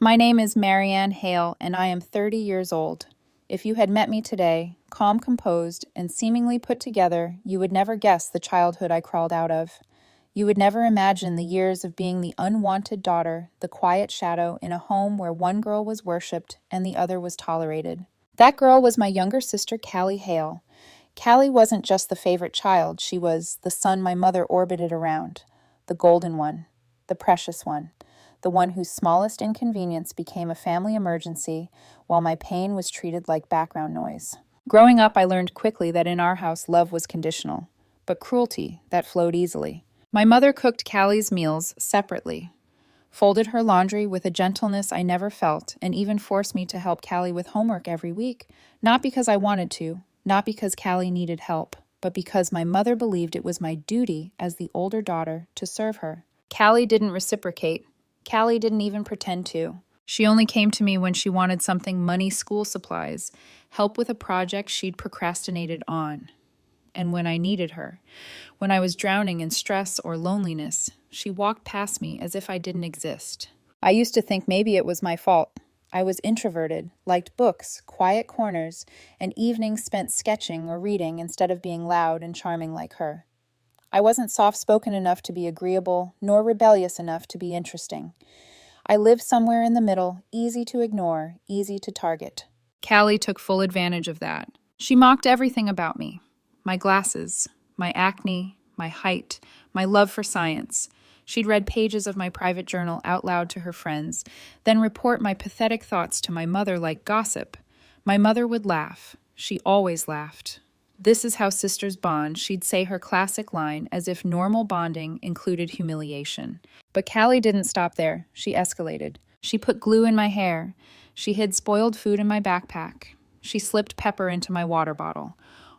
My name is Marianne Hale, and I am 30 years old. If you had met me today, calm, composed, and seemingly put together, you would never guess the childhood I crawled out of. You would never imagine the years of being the unwanted daughter, the quiet shadow in a home where one girl was worshipped and the other was tolerated. That girl was my younger sister, Callie Hale. Callie wasn't just the favorite child, she was the sun my mother orbited around, the golden one, the precious one, the one whose smallest inconvenience became a family emergency while my pain was treated like background noise. Growing up, I learned quickly that in our house love was conditional, but cruelty, that flowed easily. My mother cooked Callie's meals separately, folded her laundry with a gentleness I never felt, and even forced me to help Callie with homework every week, not because I wanted to, not because Callie needed help, but because my mother believed it was my duty as the older daughter to serve her. Callie didn't reciprocate. Callie didn't even pretend to. She only came to me when she wanted something money, school supplies, help with a project she'd procrastinated on. And when I needed her, when I was drowning in stress or loneliness, she walked past me as if I didn't exist. I used to think maybe it was my fault. I was introverted, liked books, quiet corners, and evenings spent sketching or reading instead of being loud and charming like her. I wasn't soft-spoken enough to be agreeable, nor rebellious enough to be interesting. I lived somewhere in the middle, easy to ignore, easy to target. Callie took full advantage of that. She mocked everything about me. My glasses, my acne, my height, my love for science. She'd read pages of my private journal out loud to her friends, then report my pathetic thoughts to my mother like gossip. My mother would laugh. She always laughed. This is how sisters bond, she'd say her classic line as if normal bonding included humiliation. But Callie didn't stop there. She escalated. She put glue in my hair. She hid spoiled food in my backpack. She slipped pepper into my water bottle.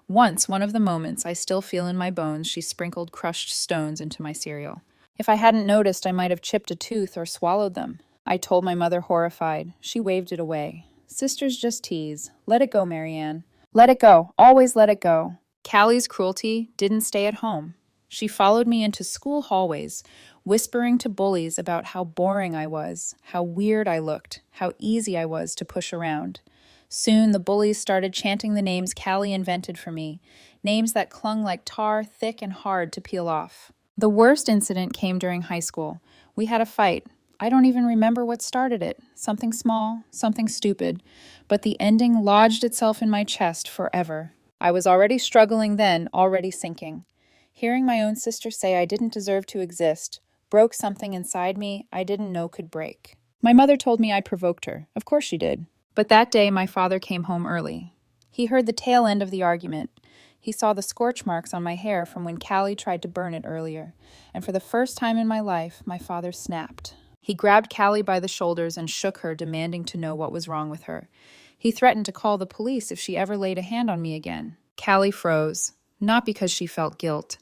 Once, one of the moments I still feel in my bones, she sprinkled crushed stones into my cereal. If I hadn't noticed, I might have chipped a tooth or swallowed them. I told my mother, horrified. She waved it away. Sisters just tease. Let it go, Marianne. Let it go. Always let it go. Callie's cruelty didn't stay at home. She followed me into school hallways, whispering to bullies about how boring I was, how weird I looked, how easy I was to push around. Soon the bullies started chanting the names Callie invented for me, names that clung like tar, thick and hard to peel off. The worst incident came during high school. We had a fight. I don't even remember what started it. Something small, something stupid. But the ending lodged itself in my chest forever. I was already struggling then, already sinking. Hearing my own sister say I didn't deserve to exist broke something inside me I didn't know could break. My mother told me I provoked her. Of course she did. But that day my father came home early. He heard the tail end of the argument. He saw the scorch marks on my hair from when Callie tried to burn it earlier. And for the first time in my life, my father snapped. He grabbed Callie by the shoulders and shook her, demanding to know what was wrong with her. He threatened to call the police if she ever laid a hand on me again. Callie froze, not because she felt guilt.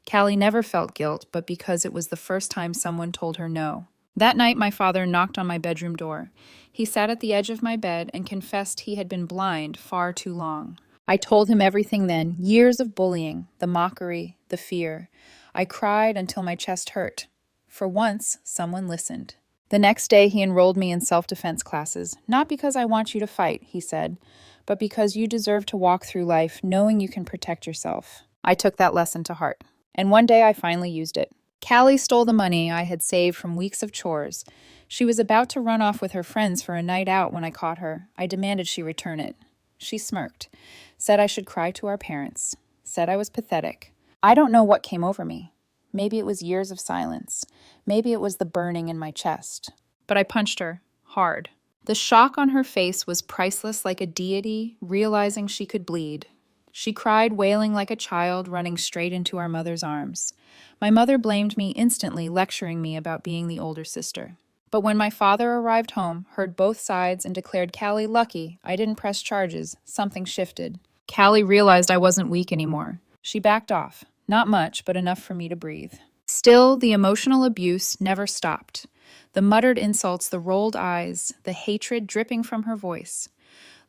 Callie never felt guilt, but because it was the first time someone told her no. That night, my father knocked on my bedroom door. He sat at the edge of my bed and confessed he had been blind far too long. I told him everything then, years of bullying, the mockery, the fear. I cried until my chest hurt. For once, someone listened. The next day, he enrolled me in self-defense classes, not because I want you to fight, he said, but because you deserve to walk through life knowing you can protect yourself. I took that lesson to heart, and one day I finally used it. Callie stole the money I had saved from weeks of chores. She was about to run off with her friends for a night out when I caught her. I demanded she return it. She smirked, said I should cry to our parents, said I was pathetic. I don't know what came over me. Maybe it was years of silence. Maybe it was the burning in my chest. But I punched her, hard. The shock on her face was priceless, like a deity realizing she could bleed. She cried, wailing like a child, running straight into our mother's arms. My mother blamed me instantly, lecturing me about being the older sister. But when my father arrived home, heard both sides, and declared Callie lucky I didn't press charges, something shifted. Callie realized I wasn't weak anymore. She backed off. Not much, but enough for me to breathe. Still, the emotional abuse never stopped. The muttered insults, the rolled eyes, the hatred dripping from her voice.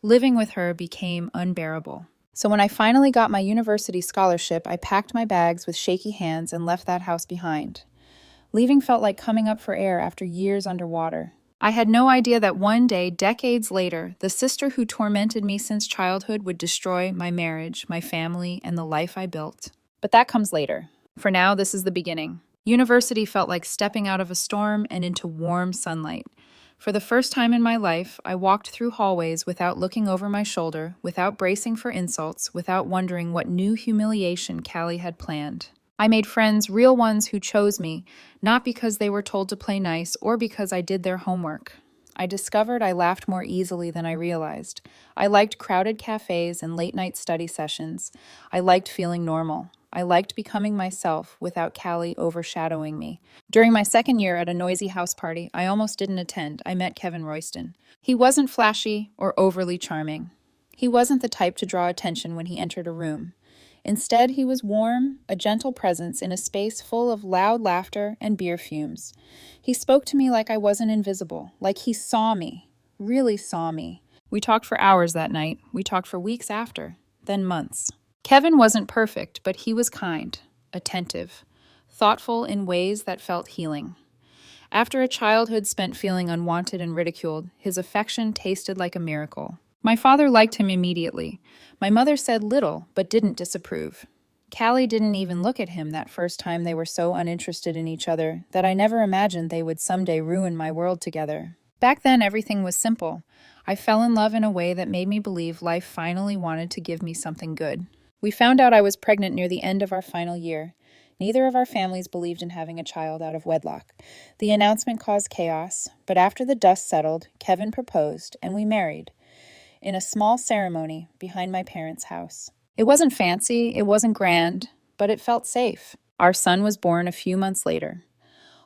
Living with her became unbearable. So when I finally got my university scholarship, I packed my bags with shaky hands and left that house behind. Leaving felt like coming up for air after years underwater. I had no idea that one day, decades later, the sister who tormented me since childhood would destroy my marriage, my family, and the life I built. But that comes later. For now, this is the beginning. University felt like stepping out of a storm and into warm sunlight. For the first time in my life, I walked through hallways without looking over my shoulder, without bracing for insults, without wondering what new humiliation Callie had planned. I made friends, real ones who chose me, not because they were told to play nice or because I did their homework. I discovered I laughed more easily than I realized. I liked crowded cafes and late-night study sessions. I liked feeling normal. I liked becoming myself without Callie overshadowing me. During my second year at a noisy house party I almost didn't attend, I met Kevin Royston. He wasn't flashy or overly charming. He wasn't the type to draw attention when he entered a room. Instead, he was warm, a gentle presence in a space full of loud laughter and beer fumes. He spoke to me like I wasn't invisible, like he saw me, really saw me. We talked for hours that night. We talked for weeks after, then months. Kevin wasn't perfect, but he was kind, attentive, thoughtful in ways that felt healing. After a childhood spent feeling unwanted and ridiculed, his affection tasted like a miracle. My father liked him immediately. My mother said little, but didn't disapprove. Callie didn't even look at him that first time. They were so uninterested in each other that I never imagined they would someday ruin my world together. Back then, everything was simple. I fell in love in a way that made me believe life finally wanted to give me something good. We found out I was pregnant near the end of our final year. Neither of our families believed in having a child out of wedlock. The announcement caused chaos, but after the dust settled, Kevin proposed, and we married in a small ceremony behind my parents' house. It wasn't fancy, it wasn't grand, but it felt safe. Our son was born a few months later.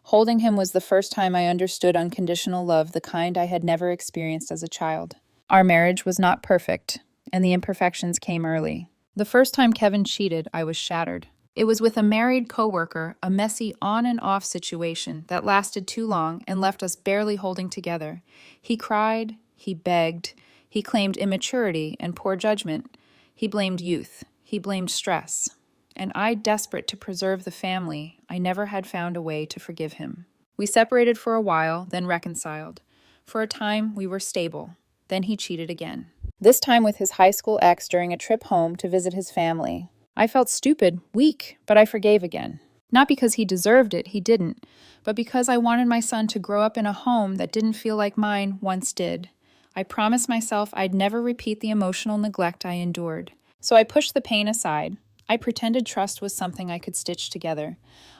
Holding him was the first time I understood unconditional love, the kind I had never experienced as a child. Our marriage was not perfect, and the imperfections came early. The first time Kevin cheated, I was shattered. It was with a married coworker, a messy on and off situation that lasted too long and left us barely holding together. He cried, he begged, he claimed immaturity and poor judgment. He blamed youth. He blamed stress. And I, desperate to preserve the family, I never had found a way to forgive him. We separated for a while, then reconciled. For a time, we were stable. Then he cheated again. This time with his high school ex during a trip home to visit his family. I felt stupid, weak, but I forgave again. Not because he deserved it, he didn't, but because I wanted my son to grow up in a home that didn't feel like mine once did. I promised myself I'd never repeat the emotional neglect I endured. So I pushed the pain aside. I pretended trust was something I could stitch together.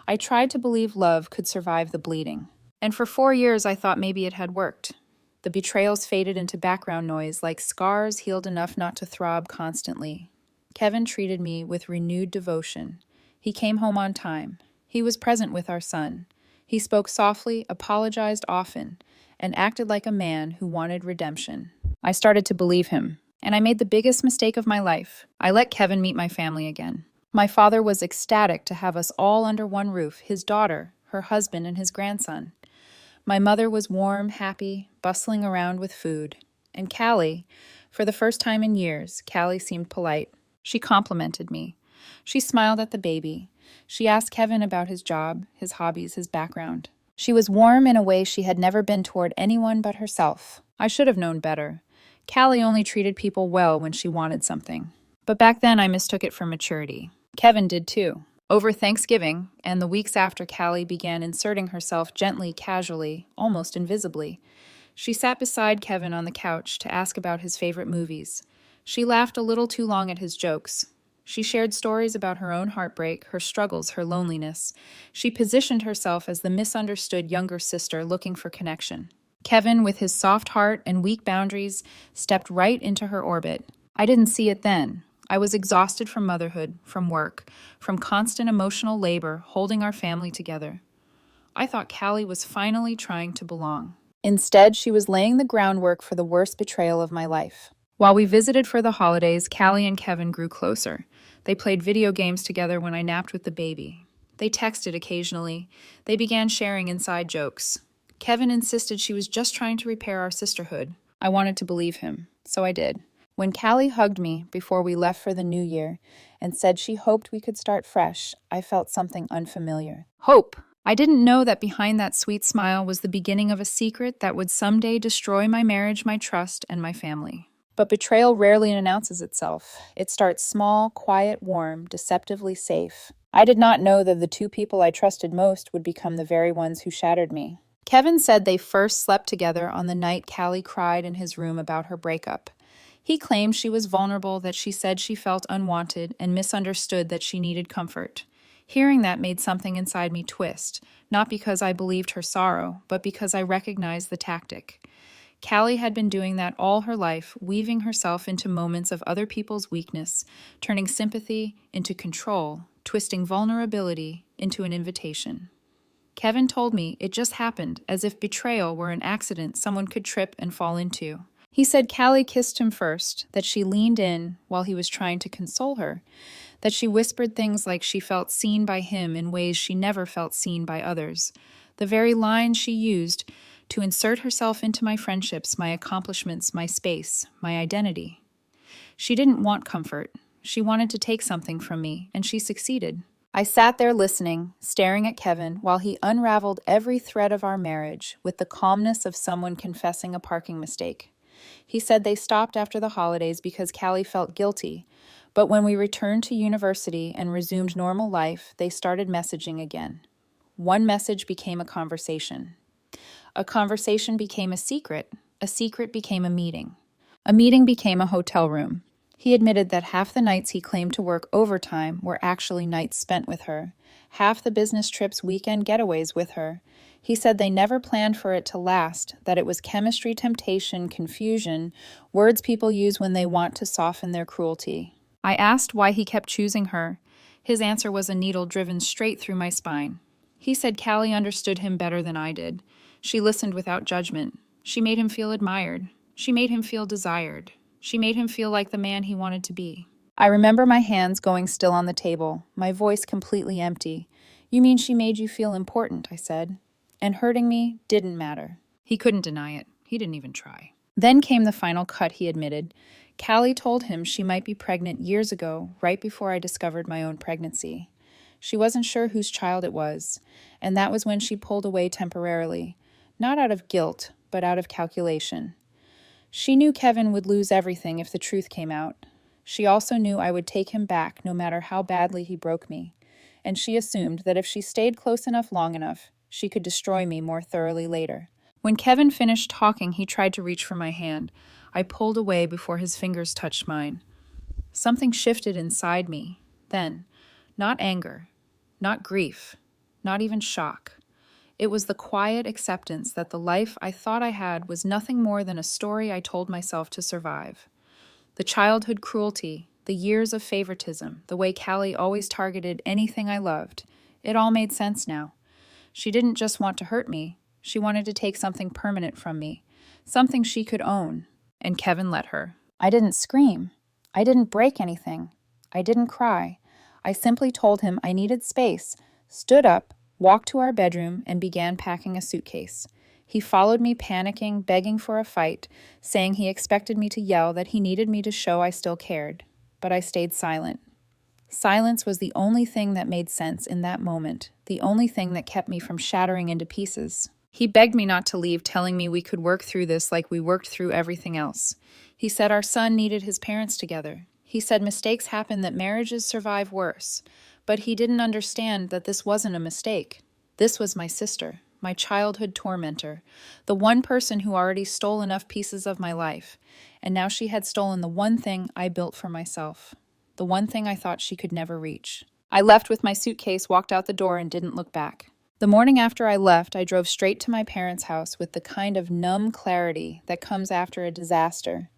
I tried to believe love could survive the bleeding. And for 4 years I thought maybe it had worked. The betrayals faded into background noise like scars healed enough not to throb constantly. Kevin treated me with renewed devotion. He came home on time. He was present with our son. He spoke softly, apologized often, and acted like a man who wanted redemption. I started to believe him, and I made the biggest mistake of my life. I let Kevin meet my family again. My father was ecstatic to have us all under one roof, his daughter, her husband, and his grandson. My mother was warm, happy, bustling around with food. And Callie, for the first time in years, Callie seemed polite. She complimented me. She smiled at the baby. She asked Kevin about his job, his hobbies, his background. She was warm in a way she had never been toward anyone but herself. I should have known better. Callie only treated people well when she wanted something. But back then I mistook it for maturity. Kevin did too. Over Thanksgiving, and the weeks after Callie began inserting herself gently, casually, almost invisibly, she sat beside Kevin on the couch to ask about his favorite movies. She laughed a little too long at his jokes. She shared stories about her own heartbreak, her struggles, her loneliness. She positioned herself as the misunderstood younger sister looking for connection. Kevin, with his soft heart and weak boundaries, stepped right into her orbit. I didn't see it then. I was exhausted from motherhood, from work, from constant emotional labor holding our family together. I thought Callie was finally trying to belong. Instead, she was laying the groundwork for the worst betrayal of my life. While we visited for the holidays, Callie and Kevin grew closer. They played video games together when I napped with the baby. They texted occasionally. They began sharing inside jokes. Kevin insisted she was just trying to repair our sisterhood. I wanted to believe him, so I did. When Callie hugged me before we left for the new year and said she hoped we could start fresh, I felt something unfamiliar. Hope. I didn't know that behind that sweet smile was the beginning of a secret that would someday destroy my marriage, my trust, and my family. But betrayal rarely announces itself. It starts small, quiet, warm, deceptively safe. I did not know that the two people I trusted most would become the very ones who shattered me. Kevin said they first slept together on the night Callie cried in his room about her breakup. He claimed she was vulnerable, that she said she felt unwanted, and misunderstood that she needed comfort. Hearing that made something inside me twist, not because I believed her sorrow, but because I recognized the tactic. Callie had been doing that all her life, weaving herself into moments of other people's weakness, turning sympathy into control, twisting vulnerability into an invitation. Kevin told me it just happened, as if betrayal were an accident someone could trip and fall into. He said Callie kissed him first, that she leaned in while he was trying to console her, that she whispered things like she felt seen by him in ways she never felt seen by others, the very lines she used to insert herself into my friendships, my accomplishments, my space, my identity. She didn't want comfort. She wanted to take something from me, and she succeeded. I sat there listening, staring at Kevin, while he unraveled every thread of our marriage with the calmness of someone confessing a parking mistake. He said they stopped after the holidays because Callie felt guilty, but when we returned to university and resumed normal life, they started messaging again. One message became a conversation. A conversation became a secret became a meeting became a hotel room. He admitted that half the nights he claimed to work overtime were actually nights spent with her, half the business trips weekend getaways with her. He said they never planned for it to last, that it was chemistry, temptation, confusion, words people use when they want to soften their cruelty. I asked why he kept choosing her. His answer was a needle driven straight through my spine. He said Callie understood him better than I did. She listened without judgment. She made him feel admired. She made him feel desired. She made him feel like the man he wanted to be. I remember my hands going still on the table, my voice completely empty. "You mean she made you feel important," I said. "And hurting me didn't matter." He couldn't deny it. He didn't even try. Then came the final cut, he admitted. Callie told him she might be pregnant years ago, right before I discovered my own pregnancy. She wasn't sure whose child it was, and that was when she pulled away temporarily, not out of guilt, but out of calculation. She knew Kevin would lose everything if the truth came out. She also knew I would take him back no matter how badly he broke me, and she assumed that if she stayed close enough long enough, she could destroy me more thoroughly later. When Kevin finished talking, he tried to reach for my hand. I pulled away before his fingers touched mine. Something shifted inside me. Then, not anger, not grief, not even shock. It was the quiet acceptance that the life I thought I had was nothing more than a story I told myself to survive. The childhood cruelty, the years of favoritism, the way Callie always targeted anything I loved, it all made sense now. She didn't just want to hurt me. She wanted to take something permanent from me, something she could own, and Kevin let her. I didn't scream. I didn't break anything. I didn't cry. I simply told him I needed space, stood up, walked to our bedroom, and began packing a suitcase. He followed me, panicking, begging for a fight, saying he expected me to yell, that he needed me to show I still cared. But I stayed silent. Silence was the only thing that made sense in that moment, the only thing that kept me from shattering into pieces. He begged me not to leave, telling me we could work through this like we worked through everything else. He said our son needed his parents together. He said mistakes happen, that marriages survive worse. But he didn't understand that this wasn't a mistake. This was my sister, my childhood tormentor, the one person who already stole enough pieces of my life, and now she had stolen the one thing I built for myself, the one thing I thought she could never reach. I left with my suitcase, walked out the door, and didn't look back. The morning after I left, I drove straight to my parents' house with the kind of numb clarity that comes after a disaster.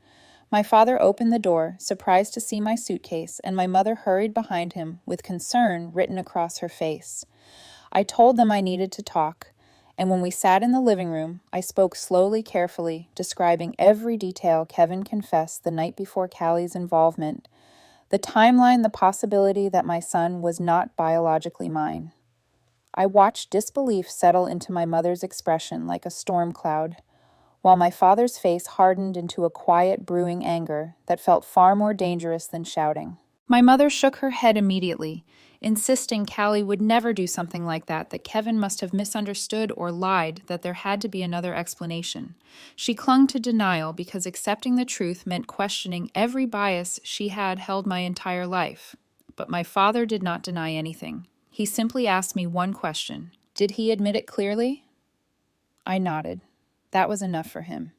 My father opened the door, surprised to see my suitcase, and my mother hurried behind him with concern written across her face. I told them I needed to talk, and when we sat in the living room, I spoke slowly, carefully, describing every detail Kevin confessed the night before Callie's involvement, the timeline, the possibility that my son was not biologically mine. I watched disbelief settle into my mother's expression like a storm cloud, while my father's face hardened into a quiet, brewing anger that felt far more dangerous than shouting. My mother shook her head immediately, insisting Callie would never do something like that Kevin must have misunderstood or lied, that there had to be another explanation. She clung to denial because accepting the truth meant questioning every bias she had held my entire life. But my father did not deny anything. He simply asked me one question. Did he admit it clearly? I nodded. That was enough for him.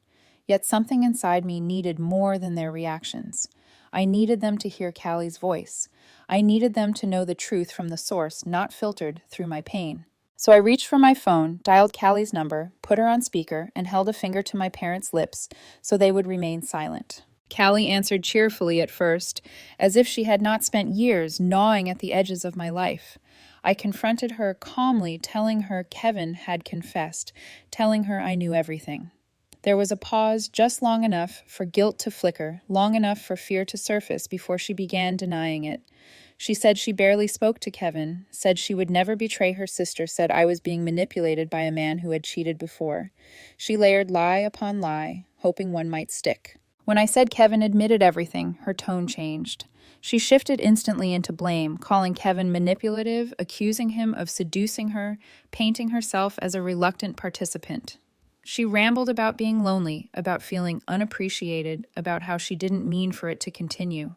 Yet something inside me needed more than their reactions. I needed them to hear Callie's voice. I needed them to know the truth from the source, not filtered through my pain. So I reached for my phone, dialed Callie's number, put her on speaker, and held a finger to my parents' lips so they would remain silent. Callie answered cheerfully at first, as if she had not spent years gnawing at the edges of my life. I confronted her calmly, telling her Kevin had confessed, telling her I knew everything. There was a pause just long enough for guilt to flicker, long enough for fear to surface before she began denying it. She said she barely spoke to Kevin, said she would never betray her sister, said I was being manipulated by a man who had cheated before. She layered lie upon lie, hoping one might stick. When I said Kevin admitted everything, her tone changed. She shifted instantly into blame, calling Kevin manipulative, accusing him of seducing her, painting herself as a reluctant participant. She rambled about being lonely, about feeling unappreciated, about how she didn't mean for it to continue.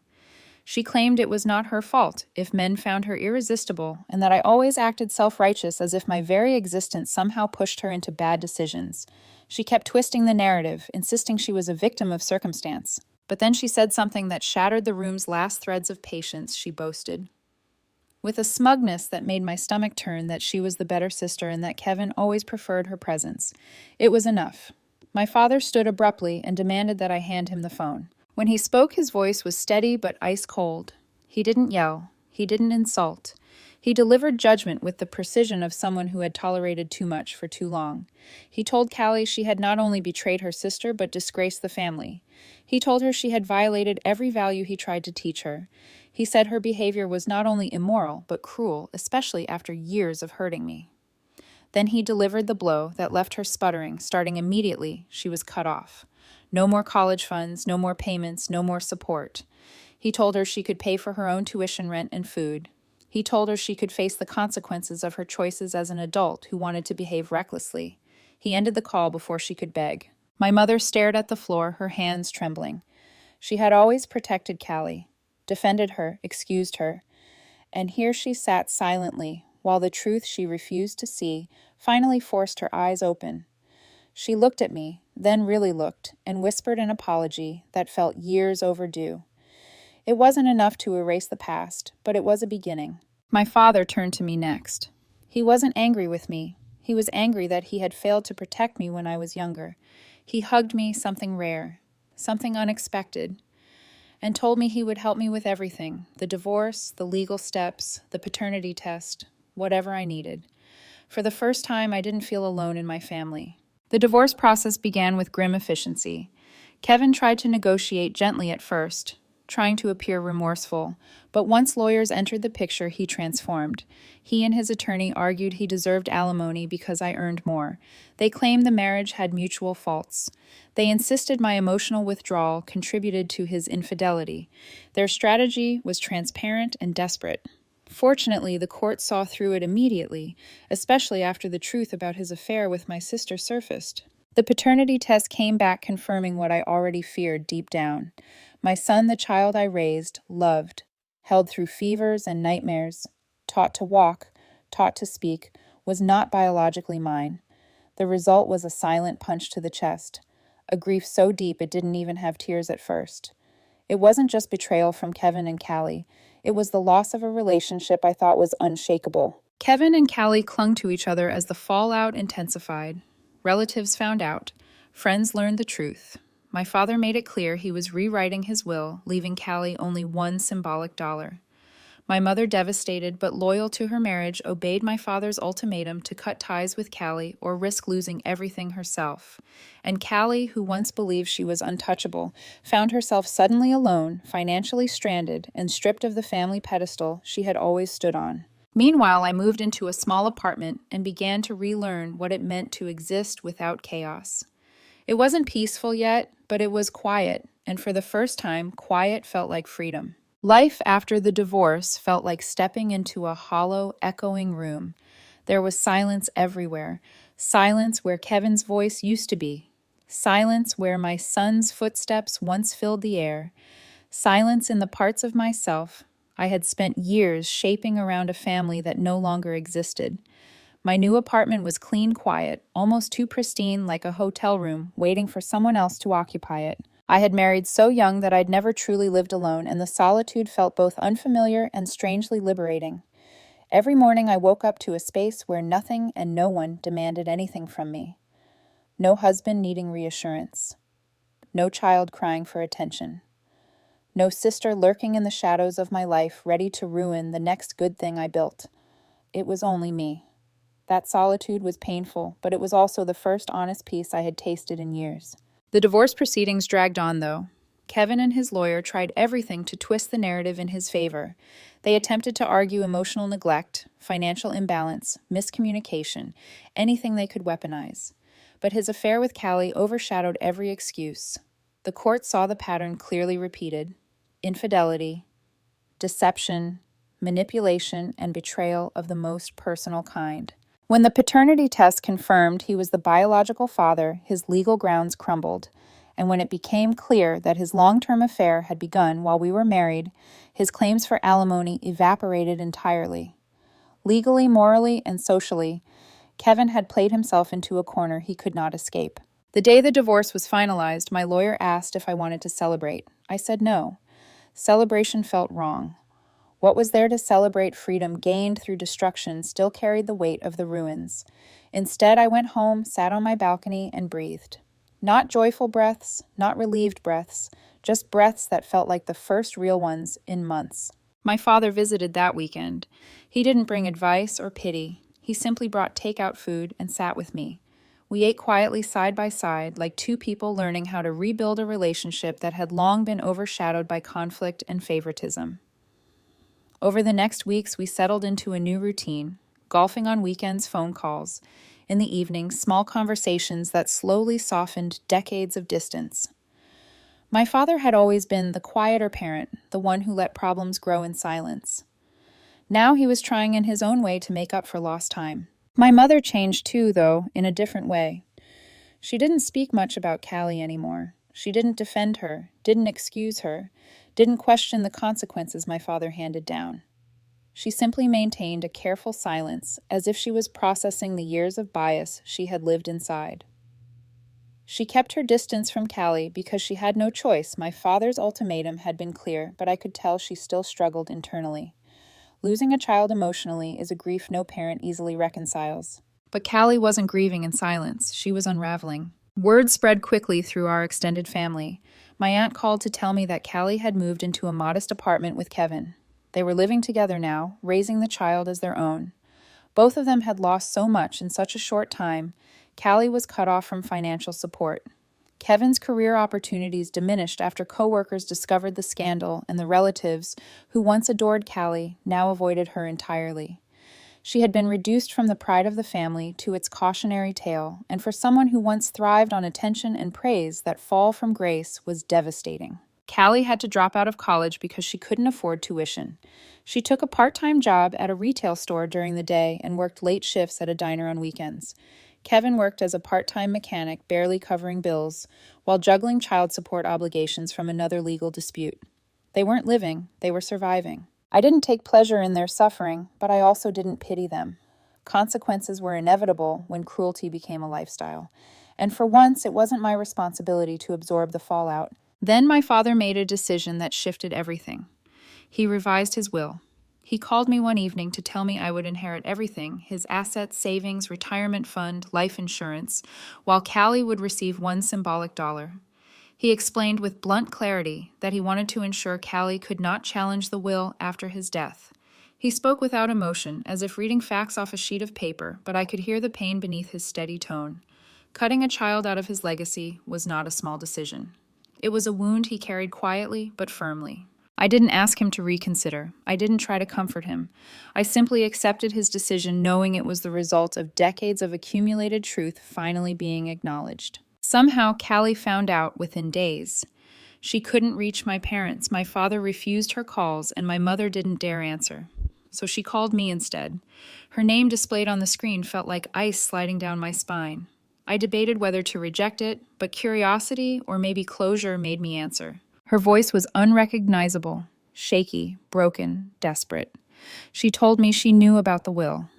She claimed it was not her fault if men found her irresistible, and that I always acted self-righteous as if my very existence somehow pushed her into bad decisions. She kept twisting the narrative, insisting she was a victim of circumstance. But then she said something that shattered the room's last threads of patience. She boasted, with a smugness that made my stomach turn, that she was the better sister and that Kevin always preferred her presence. It was enough. My father stood abruptly and demanded that I hand him the phone. When he spoke, his voice was steady but ice cold. He didn't yell. He didn't insult. He delivered judgment with the precision of someone who had tolerated too much for too long. He told Callie she had not only betrayed her sister but disgraced the family. He told her she had violated every value he tried to teach her. He said her behavior was not only immoral but cruel, especially after years of hurting me. Then he delivered the blow that left her sputtering. Starting immediately, she was cut off. No more college funds, no more payments, no more support. He told her she could pay for her own tuition, rent, and food. He told her she could face the consequences of her choices as an adult who wanted to behave recklessly. He ended the call before she could beg. My mother stared at the floor, her hands trembling. She had always protected Callie, defended her, excused her. And here she sat silently, while the truth she refused to see finally forced her eyes open. She looked at me, then really looked, and whispered an apology that felt years overdue. It wasn't enough to erase the past, but it was a beginning. My father turned to me next. He wasn't angry with me. He was angry that he had failed to protect me when I was younger. He hugged me, something rare, something unexpected, and told me he would help me with everything, the divorce, the legal steps, the paternity test, whatever I needed. For the first time, I didn't feel alone in my family. The divorce process began with grim efficiency. Kevin tried to negotiate gently at first, trying to appear remorseful, but once lawyers entered the picture, he transformed. He and his attorney argued he deserved alimony because I earned more. They claimed the marriage had mutual faults. They insisted my emotional withdrawal contributed to his infidelity. Their strategy was transparent and desperate. Fortunately, the court saw through it immediately, especially after the truth about his affair with my sister surfaced. The paternity test came back confirming what I already feared deep down. My son, the child I raised, loved, held through fevers and nightmares, taught to walk, taught to speak, was not biologically mine. The result was a silent punch to the chest, a grief so deep it didn't even have tears at first. It wasn't just betrayal from Kevin and Callie. It was the loss of a relationship I thought was unshakable. Kevin and Callie clung to each other as the fallout intensified. Relatives found out. Friends learned the truth. My father made it clear he was rewriting his will, leaving Callie only one symbolic dollar. My mother, devastated but loyal to her marriage, obeyed my father's ultimatum to cut ties with Callie or risk losing everything herself. And Callie, who once believed she was untouchable, found herself suddenly alone, financially stranded, and stripped of the family pedestal she had always stood on. Meanwhile, I moved into a small apartment and began to relearn what it meant to exist without chaos. It wasn't peaceful yet, but it was quiet, and for the first time, quiet felt like freedom. Life after the divorce felt like stepping into a hollow, echoing room. There was silence everywhere. Silence where Kevin's voice used to be. Silence where my son's footsteps once filled the air. Silence in the parts of myself I had spent years shaping around a family that no longer existed. My new apartment was clean, quiet, almost too pristine, like a hotel room, waiting for someone else to occupy it. I had married so young that I'd never truly lived alone, and the solitude felt both unfamiliar and strangely liberating. Every morning I woke up to a space where nothing and no one demanded anything from me. No husband needing reassurance. No child crying for attention. No sister lurking in the shadows of my life, ready to ruin the next good thing I built. It was only me. That solitude was painful, but it was also the first honest peace I had tasted in years. The divorce proceedings dragged on, though. Kevin and his lawyer tried everything to twist the narrative in his favor. They attempted to argue emotional neglect, financial imbalance, miscommunication, anything they could weaponize. But his affair with Callie overshadowed every excuse. The court saw the pattern clearly repeated: infidelity, deception, manipulation, and betrayal of the most personal kind. When the paternity test confirmed he was the biological father, his legal grounds crumbled. And when it became clear that his long-term affair had begun while we were married, his claims for alimony evaporated entirely. Legally, morally, and socially, Kevin had played himself into a corner he could not escape. The day the divorce was finalized, my lawyer asked if I wanted to celebrate. I said no. Celebration felt wrong. What was there to celebrate freedom gained through destruction still carried the weight of the ruins. Instead, I went home, sat on my balcony, and breathed. Not joyful breaths, not relieved breaths, just breaths that felt like the first real ones in months. My father visited that weekend. He didn't bring advice or pity. He simply brought takeout food and sat with me. We ate quietly side by side, like two people learning how to rebuild a relationship that had long been overshadowed by conflict and favoritism. Over the next weeks, we settled into a new routine: golfing on weekends, phone calls. In the evenings, small conversations that slowly softened decades of distance. My father had always been the quieter parent, the one who let problems grow in silence. Now he was trying in his own way to make up for lost time. My mother changed too, though, in a different way. She didn't speak much about Callie anymore. She didn't defend her, didn't excuse her, didn't question the consequences my father handed down. She simply maintained a careful silence, as if she was processing the years of bias she had lived inside. She kept her distance from Callie because she had no choice. My father's ultimatum had been clear, but I could tell she still struggled internally. Losing a child emotionally is a grief no parent easily reconciles. But Callie wasn't grieving in silence. She was unraveling. Word spread quickly through our extended family. My aunt called to tell me that Callie had moved into a modest apartment with Kevin. They were living together now, raising the child as their own. Both of them had lost so much in such a short time. Callie was cut off from financial support. Kevin's career opportunities diminished after coworkers discovered the scandal, and the relatives, who once adored Callie, now avoided her entirely. She had been reduced from the pride of the family to its cautionary tale, and for someone who once thrived on attention and praise, that fall from grace was devastating. Callie had to drop out of college because she couldn't afford tuition. She took a part-time job at a retail store during the day and worked late shifts at a diner on weekends. Kevin worked as a part-time mechanic, barely covering bills, while juggling child support obligations from another legal dispute. They weren't living, they were surviving. I didn't take pleasure in their suffering, but I also didn't pity them. Consequences were inevitable when cruelty became a lifestyle, and for once it wasn't my responsibility to absorb the fallout. Then my father made a decision that shifted everything. He revised his will. He called me one evening to tell me I would inherit everything: his assets, savings, retirement fund, life insurance, while Callie would receive one symbolic dollar. He explained with blunt clarity that he wanted to ensure Callie could not challenge the will after his death. He spoke without emotion, as if reading facts off a sheet of paper, but I could hear the pain beneath his steady tone. Cutting a child out of his legacy was not a small decision. It was a wound he carried quietly but firmly. I didn't ask him to reconsider. I didn't try to comfort him. I simply accepted his decision, knowing it was the result of decades of accumulated truth finally being acknowledged. Somehow, Callie found out within days. She couldn't reach my parents. My father refused her calls, and my mother didn't dare answer. So she called me instead. Her name displayed on the screen felt like ice sliding down my spine. I debated whether to reject it, but curiosity or maybe closure made me answer. Her voice was unrecognizable, shaky, broken, desperate. She told me she knew about the will,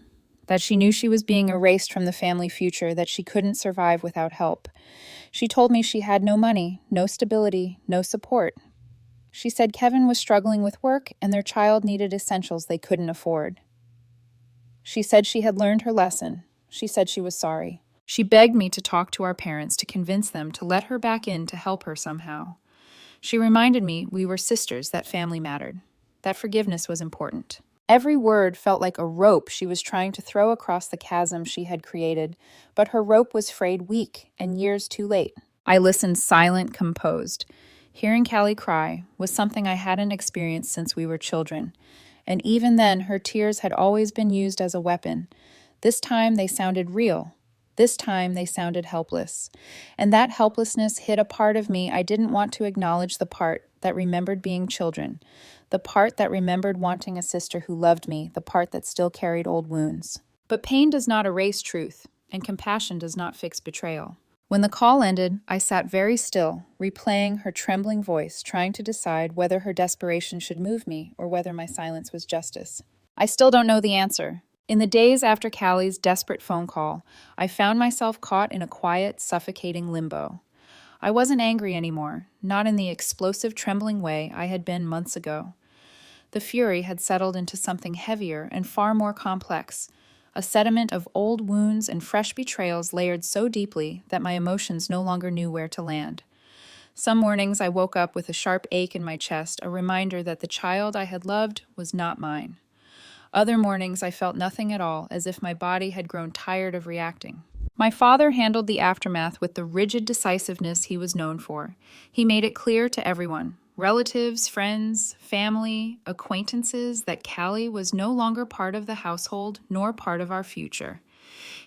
that she knew she was being erased from the family future, that she couldn't survive without help. She told me she had no money, no stability, no support. She said Kevin was struggling with work and their child needed essentials they couldn't afford. She said she had learned her lesson. She said she was sorry. She begged me to talk to our parents to convince them to let her back in to help her somehow. She reminded me we were sisters, that family mattered, that forgiveness was important. Every word felt like a rope she was trying to throw across the chasm she had created, but her rope was frayed weak and years too late. I listened silent, composed. Hearing Callie cry was something I hadn't experienced since we were children, and even then her tears had always been used as a weapon. This time they sounded real. This time they sounded helpless. And that helplessness hit a part of me I didn't want to acknowledge, the part that remembered being children, the part that remembered wanting a sister who loved me, the part that still carried old wounds. But pain does not erase truth, and compassion does not fix betrayal. When the call ended, I sat very still, replaying her trembling voice, trying to decide whether her desperation should move me or whether my silence was justice. I still don't know the answer. In the days after Callie's desperate phone call, I found myself caught in a quiet, suffocating limbo. I wasn't angry anymore, not in the explosive, trembling way I had been months ago. The fury had settled into something heavier and far more complex, a sediment of old wounds and fresh betrayals layered so deeply that my emotions no longer knew where to land. Some mornings I woke up with a sharp ache in my chest, a reminder that the child I had loved was not mine. Other mornings I felt nothing at all, as if my body had grown tired of reacting. My father handled the aftermath with the rigid decisiveness he was known for. He made it clear to everyone, relatives, friends, family, acquaintances, that Callie was no longer part of the household nor part of our future.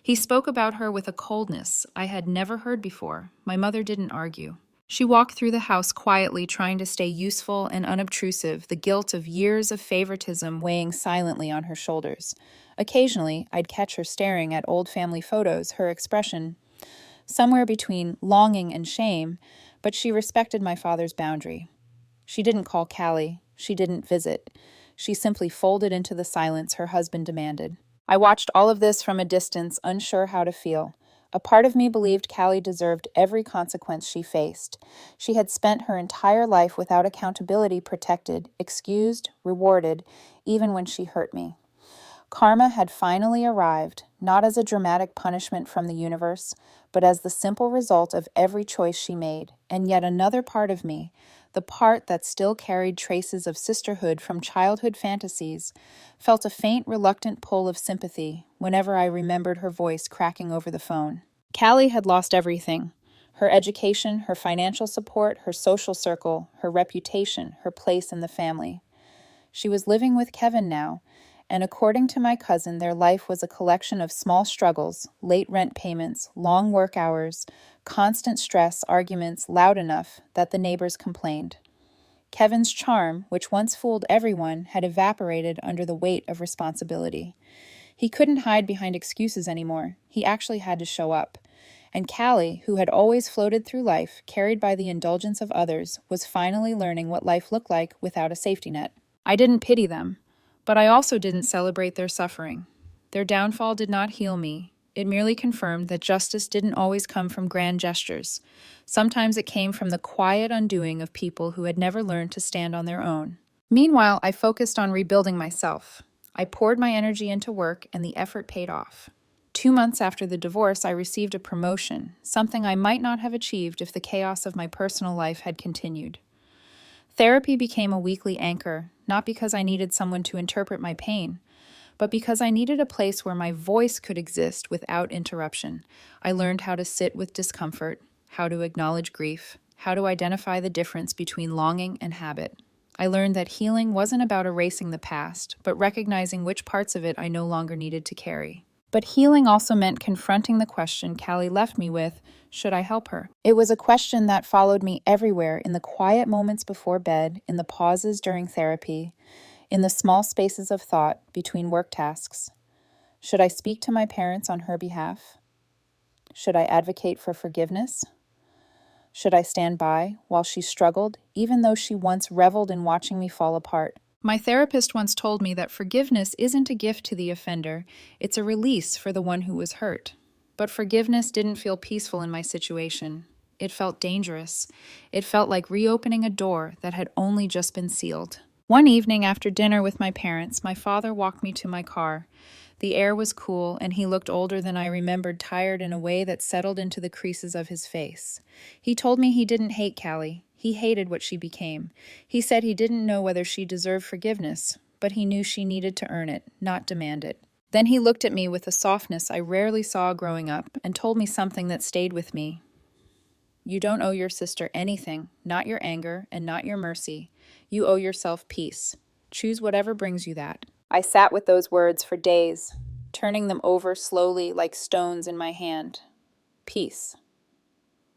He spoke about her with a coldness I had never heard before. My mother didn't argue. She walked through the house quietly, trying to stay useful and unobtrusive, the guilt of years of favoritism weighing silently on her shoulders. Occasionally, I'd catch her staring at old family photos, her expression somewhere between longing and shame, but she respected my father's boundary. She didn't call Callie. She didn't visit. She simply folded into the silence her husband demanded. I watched all of this from a distance, unsure how to feel. A part of me believed Callie deserved every consequence she faced. She had spent her entire life without accountability, protected, excused, rewarded, even when she hurt me. Karma had finally arrived, not as a dramatic punishment from the universe, but as the simple result of every choice she made. And yet another part of me, the part that still carried traces of sisterhood from childhood fantasies, felt a faint, reluctant pull of sympathy whenever I remembered her voice cracking over the phone. Callie had lost everything: her education, her financial support, her social circle, her reputation, her place in the family. She was living with Kevin now, and according to my cousin, their life was a collection of small struggles, late rent payments, long work hours, constant stress, arguments loud enough that the neighbors complained. Kevin's charm, which once fooled everyone, had evaporated under the weight of responsibility. He couldn't hide behind excuses anymore. He actually had to show up. And Callie, who had always floated through life, carried by the indulgence of others, was finally learning what life looked like without a safety net. I didn't pity them, but I also didn't celebrate their suffering. Their downfall did not heal me. It merely confirmed that justice didn't always come from grand gestures. Sometimes it came from the quiet undoing of people who had never learned to stand on their own. Meanwhile, I focused on rebuilding myself. I poured my energy into work, and the effort paid off. 2 months after the divorce, I received a promotion, something I might not have achieved if the chaos of my personal life had continued. Therapy became a weekly anchor, not because I needed someone to interpret my pain, but because I needed a place where my voice could exist without interruption. I learned how to sit with discomfort, how to acknowledge grief, how to identify the difference between longing and habit. I learned that healing wasn't about erasing the past, but recognizing which parts of it I no longer needed to carry. But healing also meant confronting the question Callie left me with, should I help her? It was a question that followed me everywhere, in the quiet moments before bed, in the pauses during therapy, in the small spaces of thought between work tasks. Should I speak to my parents on her behalf? Should I advocate for forgiveness? Should I stand by while she struggled, even though she once reveled in watching me fall apart? My therapist once told me that forgiveness isn't a gift to the offender, it's a release for the one who was hurt. But forgiveness didn't feel peaceful in my situation. It felt dangerous. It felt like reopening a door that had only just been sealed. One evening after dinner with my parents, my father walked me to my car. The air was cool, and he looked older than I remembered, tired in a way that settled into the creases of his face. He told me he didn't hate Callie. He hated what she became. He said he didn't know whether she deserved forgiveness, but he knew she needed to earn it, not demand it. Then he looked at me with a softness I rarely saw growing up and told me something that stayed with me. You don't owe your sister anything, not your anger and not your mercy. You owe yourself peace. Choose whatever brings you that. I sat with those words for days, turning them over slowly like stones in my hand. Peace.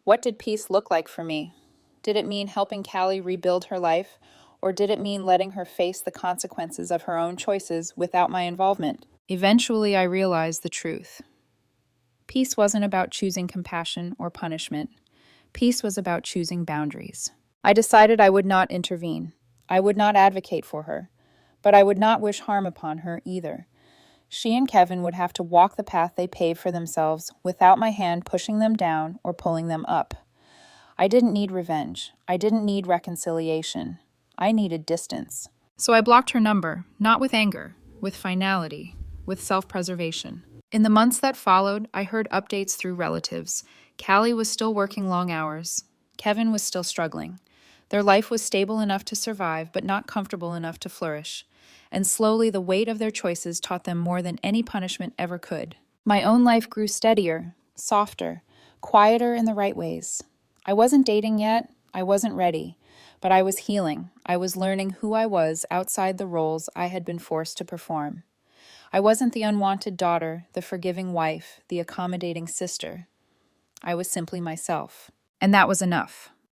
What did peace look like for me? Did it mean helping Callie rebuild her life, or did it mean letting her face the consequences of her own choices without my involvement? Eventually, I realized the truth. Peace wasn't about choosing compassion or punishment. Peace was about choosing boundaries. I decided I would not intervene. I would not advocate for her. But I would not wish harm upon her either. She and Kevin would have to walk the path they paved for themselves without my hand pushing them down or pulling them up. I didn't need revenge. I didn't need reconciliation. I needed distance. So I blocked her number, not with anger, with finality, with self-preservation. In the months that followed, I heard updates through relatives. Callie was still working long hours. Kevin was still struggling. Their life was stable enough to survive, but not comfortable enough to flourish. And slowly the weight of their choices taught them more than any punishment ever could. My own life grew steadier, softer, quieter in the right ways. I wasn't dating yet. I wasn't ready. But I was healing. I was learning who I was outside the roles I had been forced to perform. I wasn't the unwanted daughter, the forgiving wife, the accommodating sister. I was simply myself. And that was enough.